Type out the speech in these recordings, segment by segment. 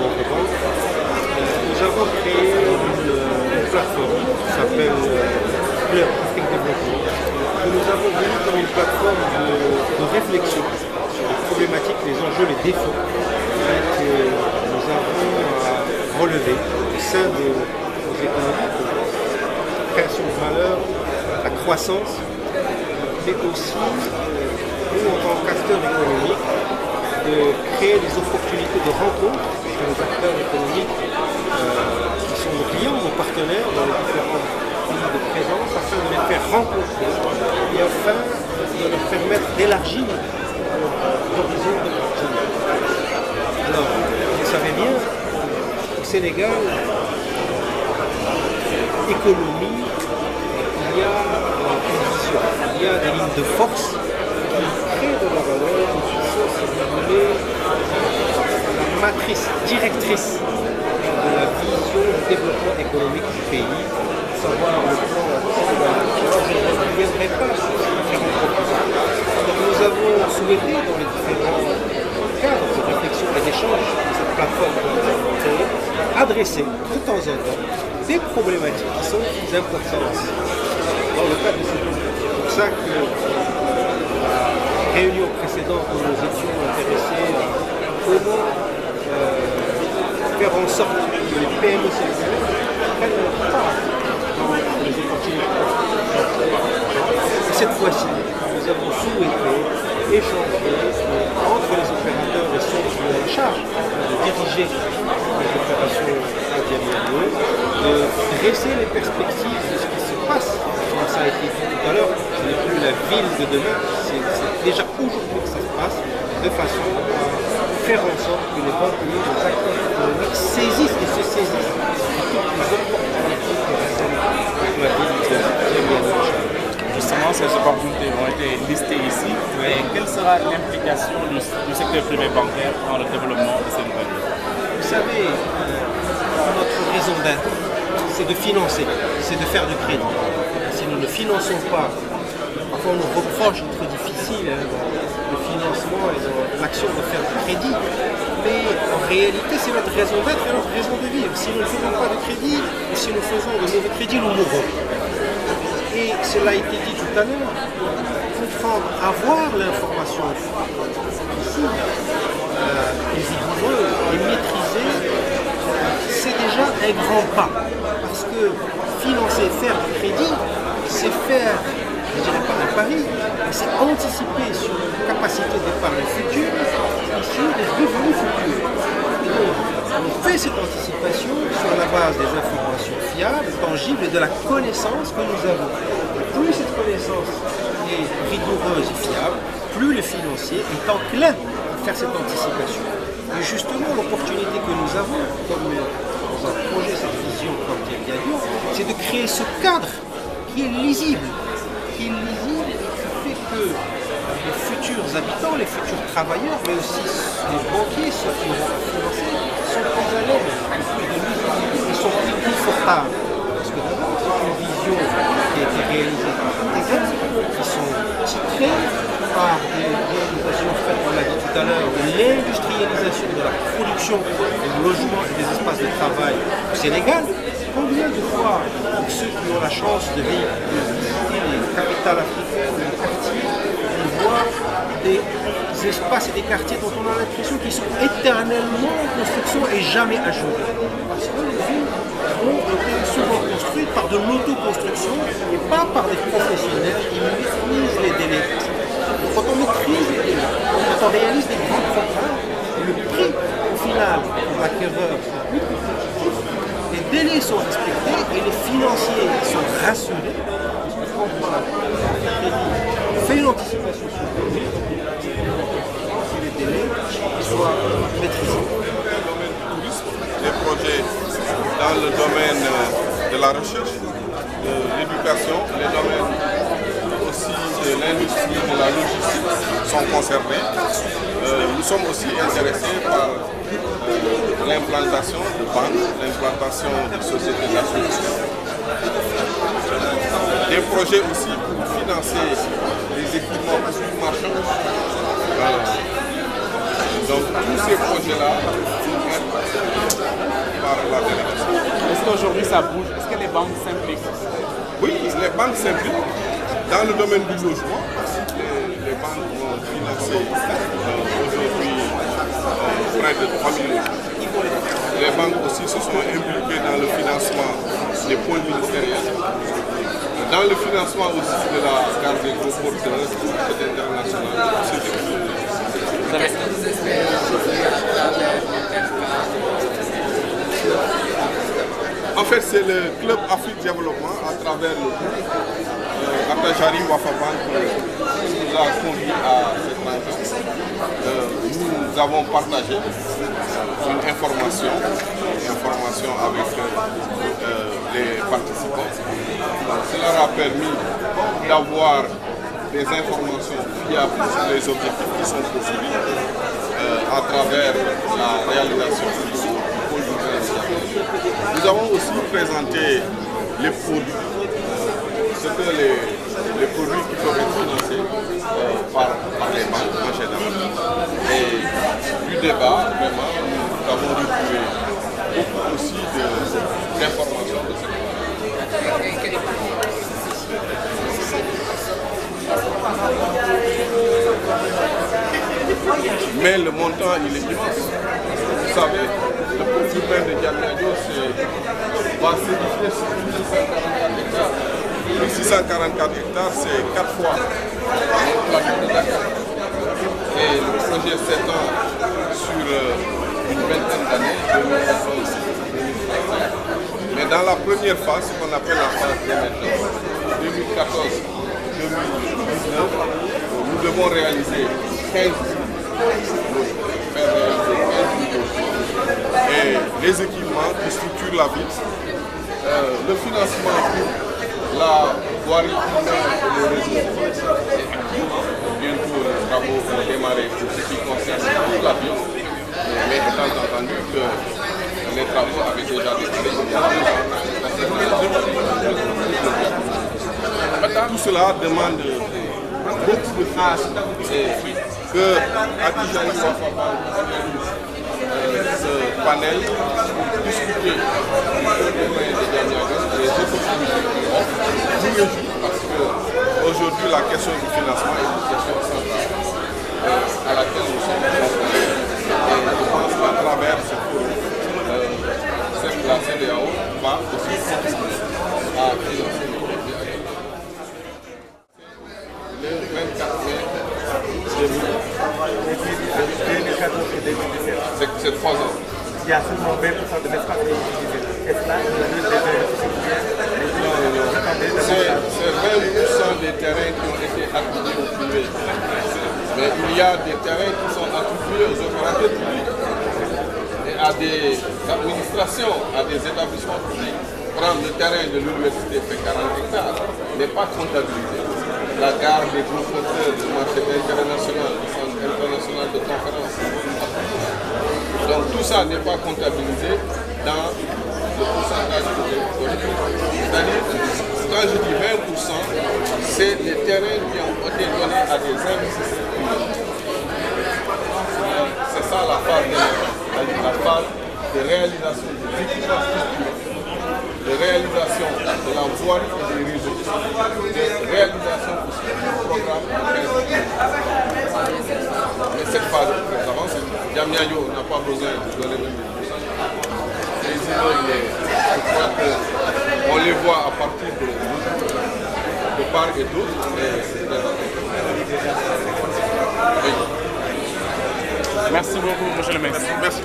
notre banque, nous avons créé une plateforme qui s'appelle Club Afrique Développement, que nous avons voulu comme une plateforme de réflexion sur les problématiques, les enjeux, les défis que nous avons à relever au sein de nos économies, la création de valeur, la croissance, mais aussi, nous en tant qu'acteurs économiques, de créer des opportunités de rencontre chez nos acteurs économiques qui sont nos clients, nos partenaires dans les différents pays de présence, afin de les faire rencontrer et afin de leur permettre d'élargir l'horizon d'opportunités. Alors, vous savez bien, au Sénégal, économie, il y a une vision, il y a des lignes de force qui créent de la valeur, qui sont, si vous voulez, la matrice directrice de la vision du développement économique du pays, savoir le plan je ne reviendrai pas sur ces différentes propositions. Donc nous avons souhaité, dans les différents cadres de réflexion et d'échange de cette plateforme que nous avons créée, adresser de temps en temps des problématiques qui sont d'importance dans le cadre de ces politiques. C'est pour ça que la réunion précédente où nous étions intéressés à comment faire en sorte que les PME sénégalaises prennent leur part dans les opportunités. Et cette fois-ci, nous avons souhaité échanger entre les opérateurs et ceux qui ont la charge de diriger les opérations mondiales, de dresser les perspectives de ce qui se passe. Comme ça a été dit tout à l'heure, ce n'est plus la ville de demain, c'est déjà aujourd'hui que ça se passe, de façon à faire en sorte que les banques et les acteurs économiques saisissent et se saisissent de toutes les opportunités que la ville de Justement, ces opportunités ont été listées ici. Mais quelle sera l'implication du secteur privé bancaire dans le développement de ces nouvelles villes? Vous savez, notre raison d'être, c'est de financer, c'est de faire du crédit. Si nous ne finançons pas, parfois on nous reproche d'être difficile dans le financement et dans l'action de faire du crédit, mais en réalité c'est notre raison d'être et notre raison de vivre. Si nous ne faisons pas de crédit, ou si nous faisons de mauvais crédit, nous mourrons. Et cela a été dit tout à l'heure, comprendre, avoir l'information ici, les rigoureuse et maîtriser, c'est déjà un grand pas. Parce que financer, faire du crédit, c'est faire, je ne dirais pas un pari, mais c'est anticiper sur une capacité d'épargne future et sur des revenus futurs. Et donc, on fait cette anticipation sur la base des informations fiables, tangibles et de la connaissance que nous avons. Et plus cette connaissance est rigoureuse et fiable, plus le financier est enclin à faire cette anticipation. Et justement, l'opportunité que nous avons, comme dans un projet, cette vision comme Diadio, c'est de créer ce cadre qui est lisible, et qui fait que les futurs habitants, les futurs travailleurs, mais aussi les banquiers, ceux qui vont financer, sont plus à l'aise, plus de lisibilité, ils sont plus confortables. Parce que d'abord, c'est une vision qui a été réalisée par des aides qui sont titrées par des réalisations faites, on l'a dit tout à l'heure, de l'industrialisation de la production des logements et des espaces de travail au Sénégal. Combien de fois, pour ceux qui ont la chance de visiter les capitales africaines, les quartiers, on voit des espaces et des quartiers dont on a l'impression qu'ils sont éternellement en construction et jamais achevés. Parce que les villes ont été souvent construites par de l'autoconstruction et pas par des professionnels qui maîtrisent les délais. Quand on maîtrise les délais, quand on réalise des grands programmes, le prix au final pour l'acquéreur est plus compétitif, les délais sont respectés et les financiers sont rassurés. Quand on fait une anticipation sur le délai, les délais soient maîtrisés. Des projets dans le domaine de la recherche, de l'éducation, les domaines aussi de l'industrie, de la logistique sont concernés. Nous sommes aussi intéressés par l'implantation de banques, l'implantation de sociétés d'assurance. Des projets aussi pour financer les équipements marchands. Donc tous ces projets-là vont être Est-ce qu'aujourd'hui ça bouge? Est-ce que les banques s'impliquent? Oui, les banques s'impliquent. Dans le domaine du logement, les banques vont financer aujourd'hui près de 3 000 logements. Les banques aussi se sont impliquées dans le financement des pôles ministériels, dans le financement aussi de la gare des gros porteurs, de l'international. En fait, c'est le Club Afrique Développement à travers le groupe Atajari Wafa Bank qui nous a conduit à cette rencontre. Nous avons partagé une information avec les participants. Donc, cela a permis d'avoir des informations fiables sur les objectifs qui sont poursuivis à travers la réalisation du pôle de réalisation. Nous avons aussi présenté les produits, ce que les produits qui peuvent être financés par les banques en général. Et du débat, vraiment, nous avons retrouvé beaucoup aussi d'informations de ce côté. Mais le montant, il est immense. Vous savez, le pôle urbain de Diamniadio va s'édifier sur 644 hectares. Les 644 hectares, c'est 4 fois le plateau de Dakar. Et le projet s'étend sur une vingtaine d'années, 2014. Mais dans la première phase, ce qu'on appelle la phase d'émergence, 2014-2019, nous devons réaliser 15 et les équipements qui structurent la ville, le financement pour la voirie urbaine et le réseau est acquis. Bientôt les travaux vont démarrer pour ce qui concerne toute la ville, mais étant entendu que les travaux avaient déjà démarré il y a 2 ans. Tout cela demande beaucoup de phase que Atajari Wafa Bank ce panel pour discuter du domaine de Diamniadio et des opportunités qui offrent tous les jours, parce qu'aujourd'hui la question du financement est une question centrale à laquelle nous sommes confrontés. Et je pense qu'à travers ce forum, la CEDEAO va aussi contribuer à financer les projets. Le 24 mai 2017. C'est 3 ans. Il y a seulement 20% de l'espace qui est utilisé. Est-ce là c'est 20% des terrains qui ont été attribués au privé. Mais il y a des terrains qui sont attribués aux opérateurs publics et à des administrations, à des établissements publics. Prendre le terrain de l'université fait 40 hectares, n'est pas comptabilisé. La gare des gros porteurs du marché international, du centre international de conférence. Donc tout ça n'est pas comptabilisé dans le pourcentage que j'ai donné. C'est-à-dire, quand je dis 20%, c'est les terrains qui ont été donnés à des investisseurs privés. C'est ça la phase la phase de réalisation des équipements structurés, de réalisation de la voirie et des réseaux, de réalisation aussi du programme. Mais cette phase est très avancée. Diamniadio n'a pas besoin de donner 20%. Les immeubles, je crois qu'on les voit à partir de part et d'autre. Oui. Merci beaucoup, monsieur le ministre. Merci.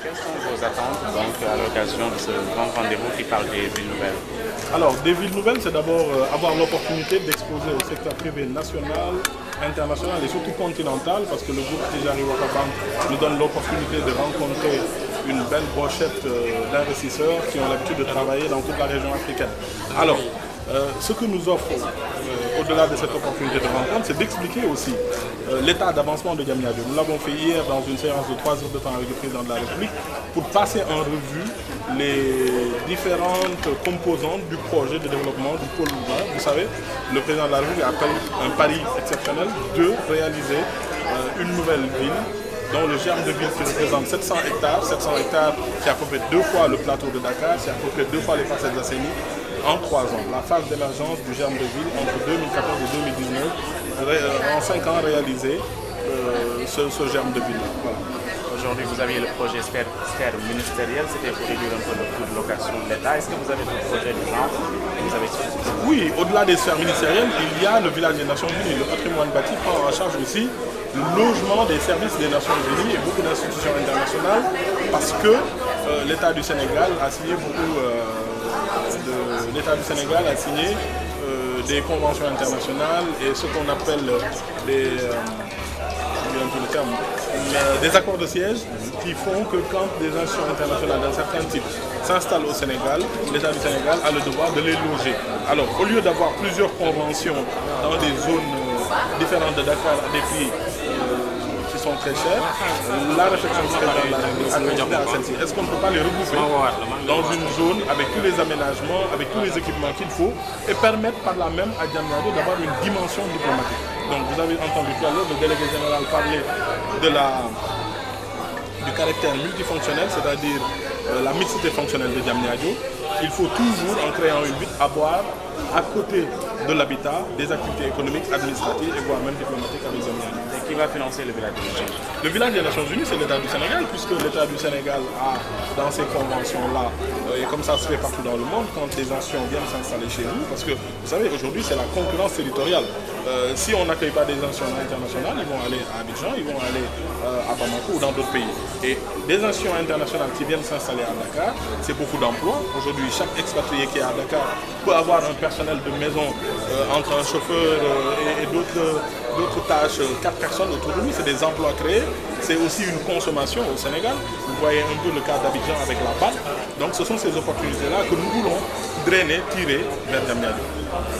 Quelles sont vos attentes donc, à l'occasion de ce grand rendez-vous qui parle des villes nouvelles? Alors, des villes nouvelles, c'est d'abord avoir l'opportunité d'exposer au secteur privé national, international et surtout continental, parce que le groupe Atajari Wafa Bank nous donne l'opportunité de rencontrer une belle brochette d'investisseurs qui ont l'habitude de travailler dans toute la région africaine. Alors, ce que nous offre, au-delà de cette opportunité de rencontre, c'est d'expliquer aussi l'état d'avancement de Diamniadio. Nous l'avons fait hier dans une séance de 3 heures de temps avec le président de la République pour passer en revue les différentes composantes du projet de développement du pôle urbain. Vous savez, le président de la République appelle un pari exceptionnel de réaliser une nouvelle ville dont le germe de ville qui représente 700 hectares. 700 hectares, c'est à peu près 2 fois le plateau de Dakar, c'est à peu près 2 fois les parcelles d'Assénie en 3 ans. La phase d'émergence du germe de ville entre 2014 et 2019, en 5 ans réalisé ce germe de ville. Voilà. Aujourd'hui, vous aviez le projet sphère ministérielle, c'était pour réduire un peu le coût de location de l'État. Est-ce que vous avez d'autres projets du genre que vous avez exposés? Oui, au-delà des sphères ministérielles, il y a le village des Nations Unies. Le patrimoine bâti prend en charge aussi le logement des services des Nations Unies et beaucoup d'institutions internationales parce que l'État du Sénégal a signé des conventions internationales et ce qu'on appelle des accords de siège qui font que quand des institutions internationales d'un certain type s'installent au Sénégal, l'État du Sénégal a le devoir de les loger. Alors, au lieu d'avoir plusieurs conventions dans des zones différentes de Dakar à des prix qui sont très chers, la réflexion du président de la République à celle-ci. Est-ce qu'on ne peut pas les regrouper dans une zone avec tous les aménagements, avec tous les équipements qu'il faut et permettre par là même à Diamniadio d'avoir une dimension diplomatique. Donc vous avez entendu tout à l'heure le délégué général parler du caractère multifonctionnel, c'est-à-dire la mixité fonctionnelle de Diamniadio. Il faut toujours, en créant une ville, avoir à côté de l'habitat des activités économiques, administratives et voire même diplomatiques avec Diamniadio. Et qui va financer le village des Nations Unies? Le village des Nations Unies, c'est l'État du Sénégal, puisque l'État du Sénégal a, dans ces conventions-là, et comme ça se fait partout dans le monde, quand des nations viennent s'installer chez nous, parce que, vous savez, aujourd'hui, c'est la concurrence territoriale. Si on n'accueille pas des nations internationales, ils vont aller à Abidjan, ils vont aller à Bamako ou dans d'autres pays. Et des nations internationales qui viennent s'installer à Dakar, c'est beaucoup d'emplois. Aujourd'hui, chaque expatrié qui est à Dakar peut avoir un personnel de maison entre un chauffeur et d'autres tâches, 4 personnes autour de lui, c'est des emplois créés, c'est aussi une consommation au Sénégal. Vous voyez un peu le cas d'Abidjan avec la balle. Donc ce sont ces opportunités-là que nous voulons drainer, tirer vers Diamniadio.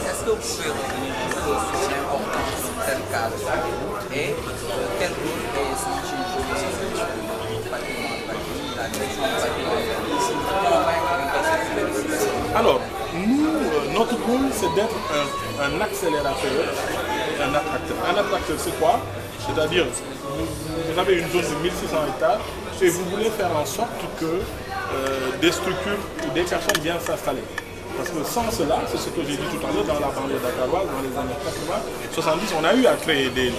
Est-ce que vous pouvez revenir un peu sur l'importance d'un tel cadre et quel rôle est-ce qu'il joue le patrimoine bâti, la direction du patrimoine bâti pour convaincre un Alors, nous, notre rôle, c'est d'être un accélérateur et un attracteur. Un attracteur, c'est quoi? C'est-à-dire, vous avez une zone de 1600 hectares et vous voulez faire en sorte que des structures ou des personnes viennent s'installer. Parce que sans cela, c'est ce que j'ai dit tout à l'heure dans la banlieue dakaroise, dans les années 80, 70, on a eu à créer des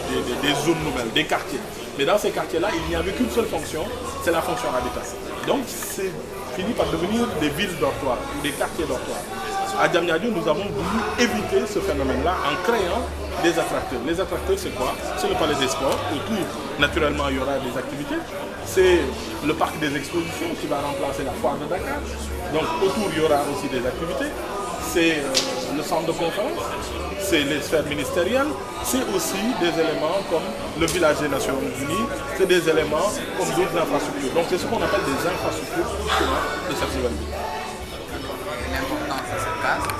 zones nouvelles, des quartiers. Mais dans ces quartiers-là, il n'y avait qu'une seule fonction, c'est la fonction habitat. Donc c'est fini par devenir des villes dortoirs ou des quartiers dortoirs. À Diamniadio, nous avons voulu éviter ce phénomène-là en créant des attracteurs. Les attracteurs, c'est quoi? C'est le palais des sports. Autour, naturellement, il y aura des activités. C'est le parc des expositions qui va remplacer la foire de Dakar. Donc autour, il y aura aussi des activités. C'est le centre de conférence, c'est les sphères ministérielles, c'est aussi des éléments comme le village des Nations Unies, c'est des éléments comme d'autres infrastructures. Donc c'est ce qu'on appelle des infrastructures de cette nouvelle ville. L'importance de ce cadre